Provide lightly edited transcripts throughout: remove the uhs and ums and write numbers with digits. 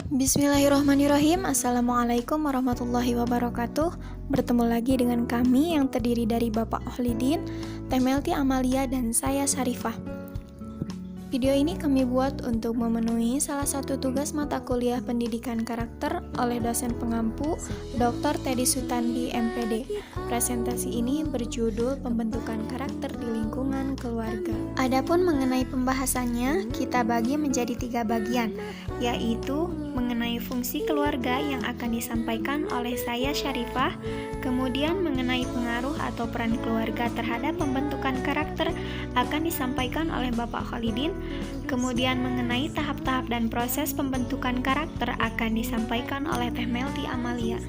Bismillahirrahmanirrahim. Assalamualaikum warahmatullahi wabarakatuh. Bertemu lagi dengan kami yang terdiri dari Bapak Ohlidin, Teh Melty Amalia, dan saya Syarifah. Video ini kami buat untuk memenuhi salah satu tugas mata kuliah pendidikan karakter oleh dosen pengampu Dr. Teddy Sutandi, MPD. Presentasi ini berjudul Pembentukan Karakter di Lingkungan Keluarga. Adapun mengenai pembahasannya, kita bagi menjadi 3 bagian, yaitu mengenai fungsi keluarga yang akan disampaikan oleh saya Syarifah, kemudian mengenai pengaruh atau peran keluarga terhadap pembentukan karakter akan disampaikan oleh Bapak Khalidin, kemudian mengenai tahap-tahap dan proses pembentukan karakter akan disampaikan oleh Teh Melty Amalia.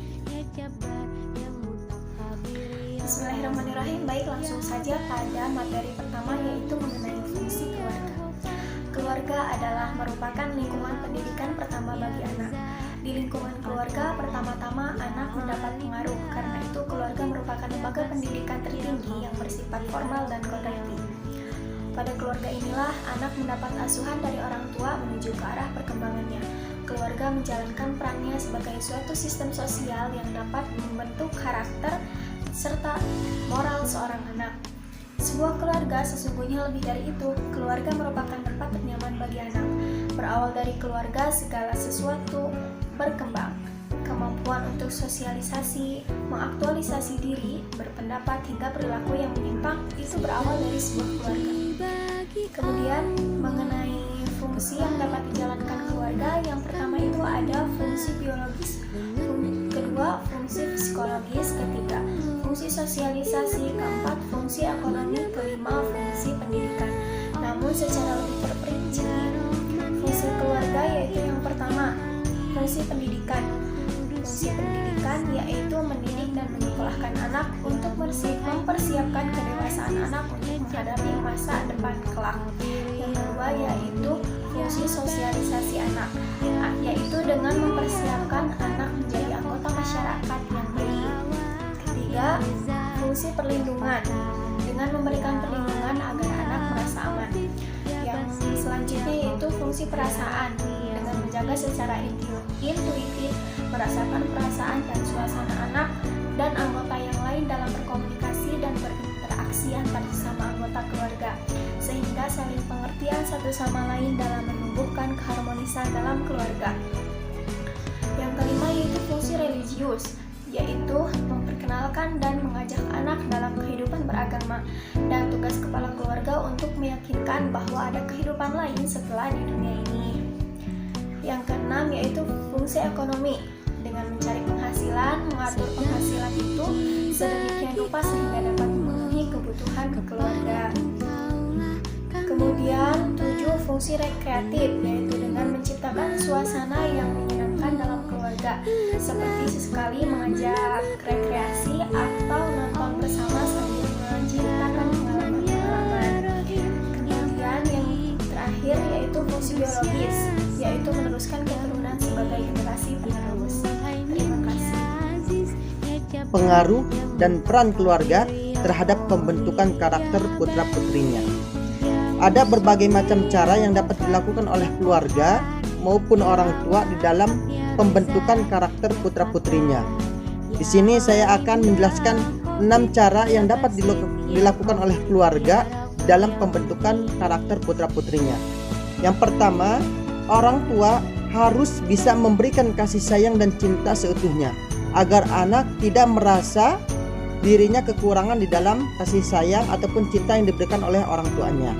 Bismillahirrahmanirrahim. Baik, langsung saja pada materi pertama, yaitu mengenai fungsi keluarga. Keluarga adalah merupakan lingkungan pendidikan pertama bagi anak. Di lingkungan keluarga, pertama-tama anak mendapat pengaruh, karena itu keluarga merupakan lembaga pendidikan tertinggi yang bersifat formal dan kolektif. Pada keluarga inilah anak mendapat asuhan dari orang tua menuju ke arah perkembangannya. Keluarga menjalankan perannya sebagai suatu sistem sosial yang dapat membentuk karakter serta moral seorang anak. Sebuah keluarga sesungguhnya lebih dari itu. Keluarga merupakan tempat nyaman bagi anak. Berawal dari keluarga, segala sesuatu berkembang. Kemampuan untuk sosialisasi, mengaktualisasi diri, berpendapat, hingga perilaku yang menyimpang itu berawal dari sebuah keluarga. Kemudian mengenai fungsi yang dapat dijalankan keluarga, yang pertama itu ada fungsi biologis, kedua fungsi psikologis, ketiga fungsi sosialisasi, keempat fungsi ekonomi, kelima fungsi pendidikan. Namun secara lebih terperinci, fungsi keluarga yaitu yang pertama fungsi pendidikan. Fungsi pendidikan yaitu mendidik dan menyekolahkan anak untuk mempersiapkan kedewasaan anak untuk menghadapi masa depan kelak. Yang kedua yaitu fungsi sosialisasi anak, yaitu dengan mempersiapkan anak menjadi anggota masyarakat yang baik. Ketiga, fungsi perlindungan, dengan memberikan perlindungan agar anak merasa aman. Yang selanjutnya yaitu fungsi perasaan, dengan menjaga secara intuitif merasakan perasaan dan suasana anak dan anggota yang lain dalam berkomunikasi dan berinteraksi antar sesama anggota keluarga, sehingga saling pengertian satu sama lain dalam menumbuhkan keharmonisan dalam keluarga. Yang kelima yaitu fungsi religius, yaitu memperkenalkan dan mengajak anak dalam kehidupan beragama, dan tugas kepala keluarga untuk meyakinkan bahwa ada kehidupan lain setelah di dunia ini. Yang keenam yaitu fungsi ekonomi, dengan mencari penghasilan, mengatur penghasilan itu sedemikian rupa sehingga dapat memenuhi kebutuhan keluarga. Kemudian 7, fungsi rekreatif, yaitu dengan menciptakan suasana yang menyenangkan dalam keluarga, seperti sesekali mengajak rekreasi atau nonton bersama sambil menceritakan pengalaman-pengalaman. Kemudian yang terakhir yaitu fungsi biologis, yaitu meneruskan keturunan sebagai generasi penerus. Terima kasih. Pengaruh dan peran keluarga terhadap pembentukan karakter putra-putrinya. Ada berbagai macam cara yang dapat dilakukan oleh keluarga maupun orang tua di dalam pembentukan karakter putra-putrinya. Di sini saya akan menjelaskan 6 cara yang dapat dilakukan oleh keluarga dalam pembentukan karakter putra-putrinya. Yang pertama, orang tua harus bisa memberikan kasih sayang dan cinta seutuhnya, agar anak tidak merasa dirinya kekurangan di dalam kasih sayang ataupun cinta yang diberikan oleh orang tuanya.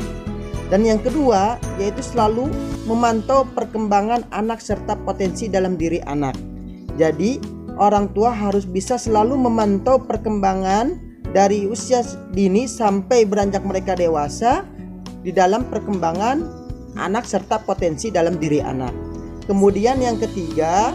Dan yang kedua yaitu selalu memantau perkembangan anak serta potensi dalam diri anak. Jadi orang tua harus bisa selalu memantau perkembangan dari usia dini sampai beranjak mereka dewasa di dalam perkembangan anak serta potensi dalam diri anak. Kemudian yang ketiga,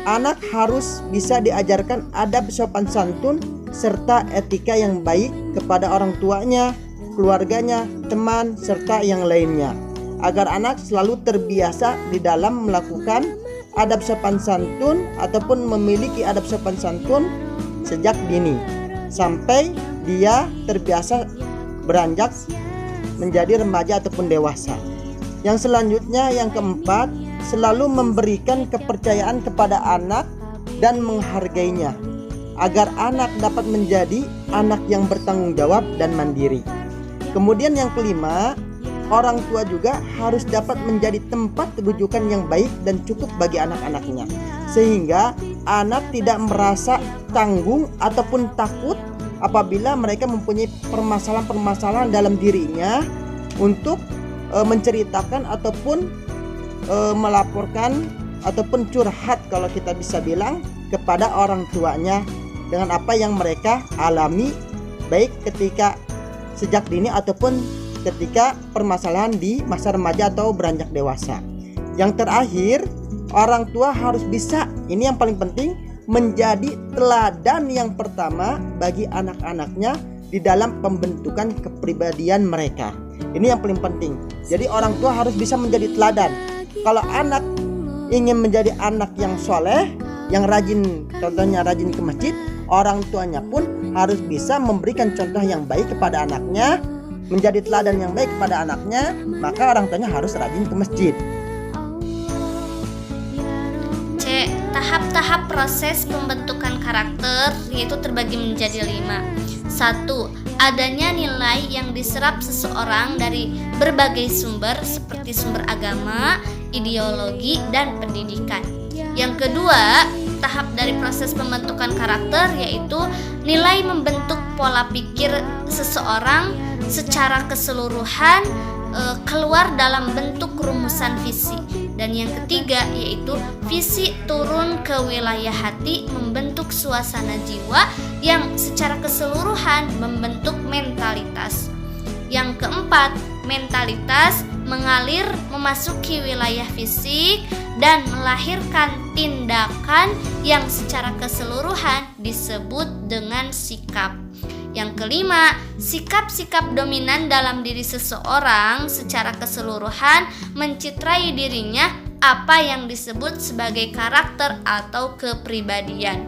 anak harus bisa diajarkan adab sopan santun serta etika yang baik kepada orang tuanya, keluarganya, teman, serta yang lainnya, agar anak selalu terbiasa di dalam melakukan adab sopan santun ataupun memiliki adab sopan santun sejak dini sampai dia terbiasa beranjak menjadi remaja ataupun dewasa. Yang selanjutnya, yang keempat, selalu memberikan kepercayaan kepada anak dan menghargainya, agar anak dapat menjadi anak yang bertanggung jawab dan mandiri. Kemudian yang kelima, orang tua juga harus dapat menjadi tempat rujukan yang baik dan cukup bagi anak-anaknya, sehingga anak tidak merasa tanggung ataupun takut apabila mereka mempunyai permasalahan-permasalahan dalam dirinya untuk menceritakan ataupun melaporkan ataupun curhat, kalau kita bisa bilang, kepada orang tuanya dengan apa yang mereka alami, baik ketika sejak dini ataupun ketika permasalahan di masa remaja atau beranjak dewasa. Yang terakhir, orang tua harus bisa, ini yang paling penting, menjadi teladan yang pertama bagi anak-anaknya di dalam pembentukan kepribadian mereka. Ini yang paling penting. Jadi orang tua harus bisa menjadi teladan. Kalau anak ingin menjadi anak yang soleh, yang rajin, contohnya rajin ke masjid, orang tuanya pun harus bisa memberikan contoh yang baik kepada anaknya, menjadi teladan yang baik kepada anaknya, maka orang tuanya harus rajin ke masjid. C. Tahap-tahap proses pembentukan karakter yaitu terbagi menjadi 5. 1. Adanya nilai yang diserap seseorang dari berbagai sumber seperti sumber agama, ideologi, dan pendidikan. Yang kedua, tahap dari proses pembentukan karakter yaitu nilai membentuk pola pikir seseorang secara keseluruhan keluar dalam bentuk rumusan visi. Dan yang ketiga yaitu visi turun ke wilayah hati membentuk suasana jiwa yang secara keseluruhan membentuk mentalitas. Yang keempat, mentalitas mengalir memasuki wilayah fisik dan melahirkan tindakan yang secara keseluruhan disebut dengan sikap. Yang kelima, sikap-sikap dominan dalam diri seseorang secara keseluruhan mencitrai dirinya, apa yang disebut sebagai karakter atau kepribadian.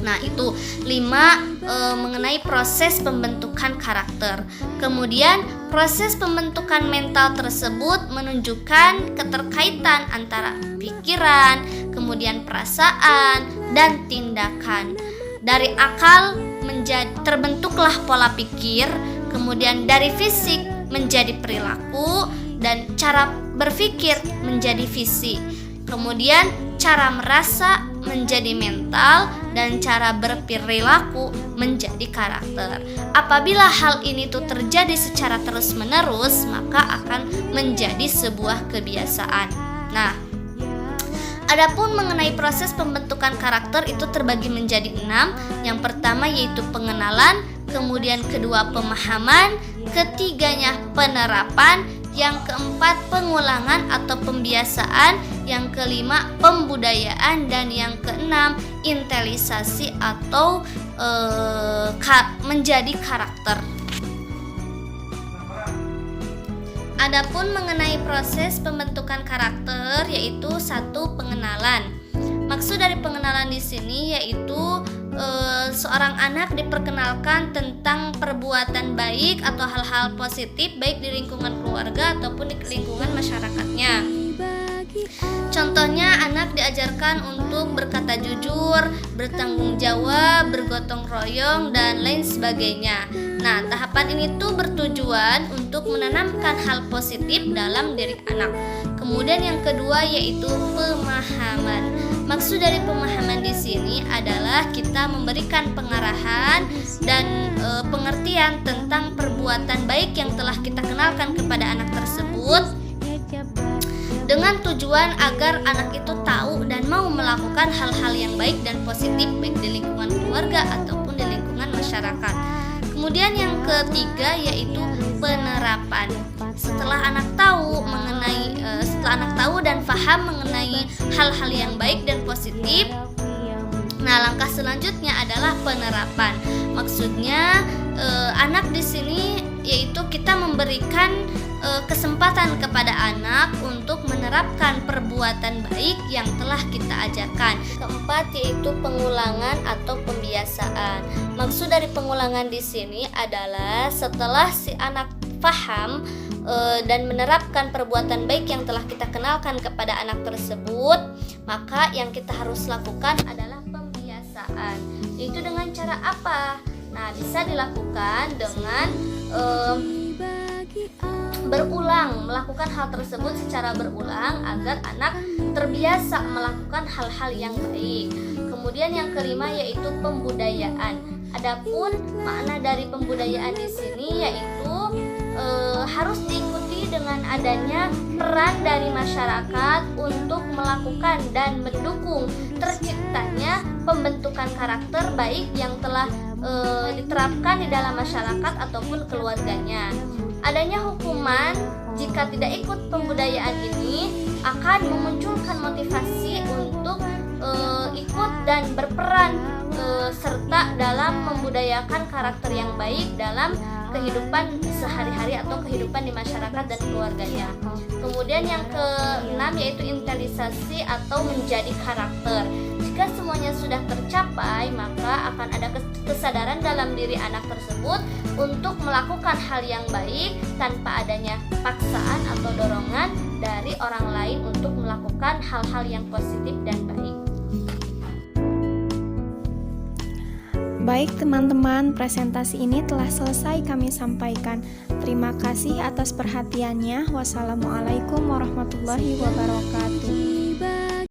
Nah, itu 5 mengenai proses pembentukan karakter. Kemudian proses pembentukan mental tersebut menunjukkan keterkaitan antara pikiran, kemudian perasaan, dan tindakan. Dari akal terbentuklah pola pikir, kemudian dari fisik menjadi perilaku, dan cara berpikir menjadi visi. Kemudian cara merasa menjadi mental, dan cara berperilaku menjadi karakter. Apabila hal ini tuh terjadi secara terus-menerus, maka akan menjadi sebuah kebiasaan. Nah, adapun mengenai proses pembentukan karakter itu terbagi menjadi 6. Yang pertama yaitu pengenalan, kemudian kedua pemahaman, ketiganya penerapan, yang keempat pengulangan atau pembiasaan, yang kelima pembudayaan, dan yang keenam intelisiasi atau menjadi karakter. Adapun mengenai proses pembentukan karakter yaitu 1. Pengenalan. Maksud dari pengenalan di sini yaitu seorang anak diperkenalkan tentang perbuatan baik atau hal-hal positif baik di lingkungan keluarga ataupun di lingkungan masyarakatnya. Contohnya anak diajarkan untuk berkata jujur, bertanggung jawab, bergotong royong, dan lain sebagainya. Nah, tahapan ini tuh bertujuan untuk menanamkan hal positif dalam diri anak. Kemudian yang kedua yaitu pemahaman. Maksud dari pemahaman di sini adalah kita memberikan pengarahan dan pengertian tentang perbuatan baik yang telah kita kenalkan kepada anak tersebut, dengan tujuan agar anak itu tahu dan mau melakukan hal-hal yang baik dan positif baik di lingkungan keluarga ataupun di lingkungan masyarakat. Kemudian yang ketiga yaitu penerapan. Setelah anak tahu dan paham mengenai hal-hal yang baik dan positif, nah langkah selanjutnya adalah penerapan. Maksudnya anak di sini yaitu kita memberikan kesempatan kepada anak untuk menerapkan perbuatan baik yang telah kita ajarkan. Keempat yaitu pengulangan atau pembiasaan. Maksud dari pengulangan di sini adalah setelah si anak paham dan menerapkan perbuatan baik yang telah kita kenalkan kepada anak tersebut, maka yang kita harus lakukan adalah pembiasaan. Itu dengan cara apa? Nah, bisa dilakukan dengan melakukan hal tersebut secara berulang agar anak terbiasa melakukan hal-hal yang baik. Kemudian yang kelima yaitu pembudayaan. Adapun makna dari pembudayaan di sini yaitu harus diikuti dengan adanya peran dari masyarakat untuk melakukan dan mendukung terciptanya pembentukan karakter baik yang telah diterapkan di dalam masyarakat ataupun keluarganya. Adanya hukuman jika tidak ikut pembudayaan ini akan memunculkan motivasi untuk ikut dan berperan serta dalam membudayakan karakter yang baik dalam kehidupan sehari-hari atau kehidupan di masyarakat dan keluarganya. Kemudian yang keenam yaitu internalisasi atau menjadi karakter. Jika semuanya sudah tercapai, maka akan ada kesadaran dalam diri anak tersebut untuk melakukan hal yang baik tanpa adanya paksaan atau dorongan dari orang lain untuk melakukan hal-hal yang positif dan baik. Baik teman-teman, presentasi ini telah selesai kami sampaikan. Terima kasih atas perhatiannya. Wassalamualaikum warahmatullahi wabarakatuh.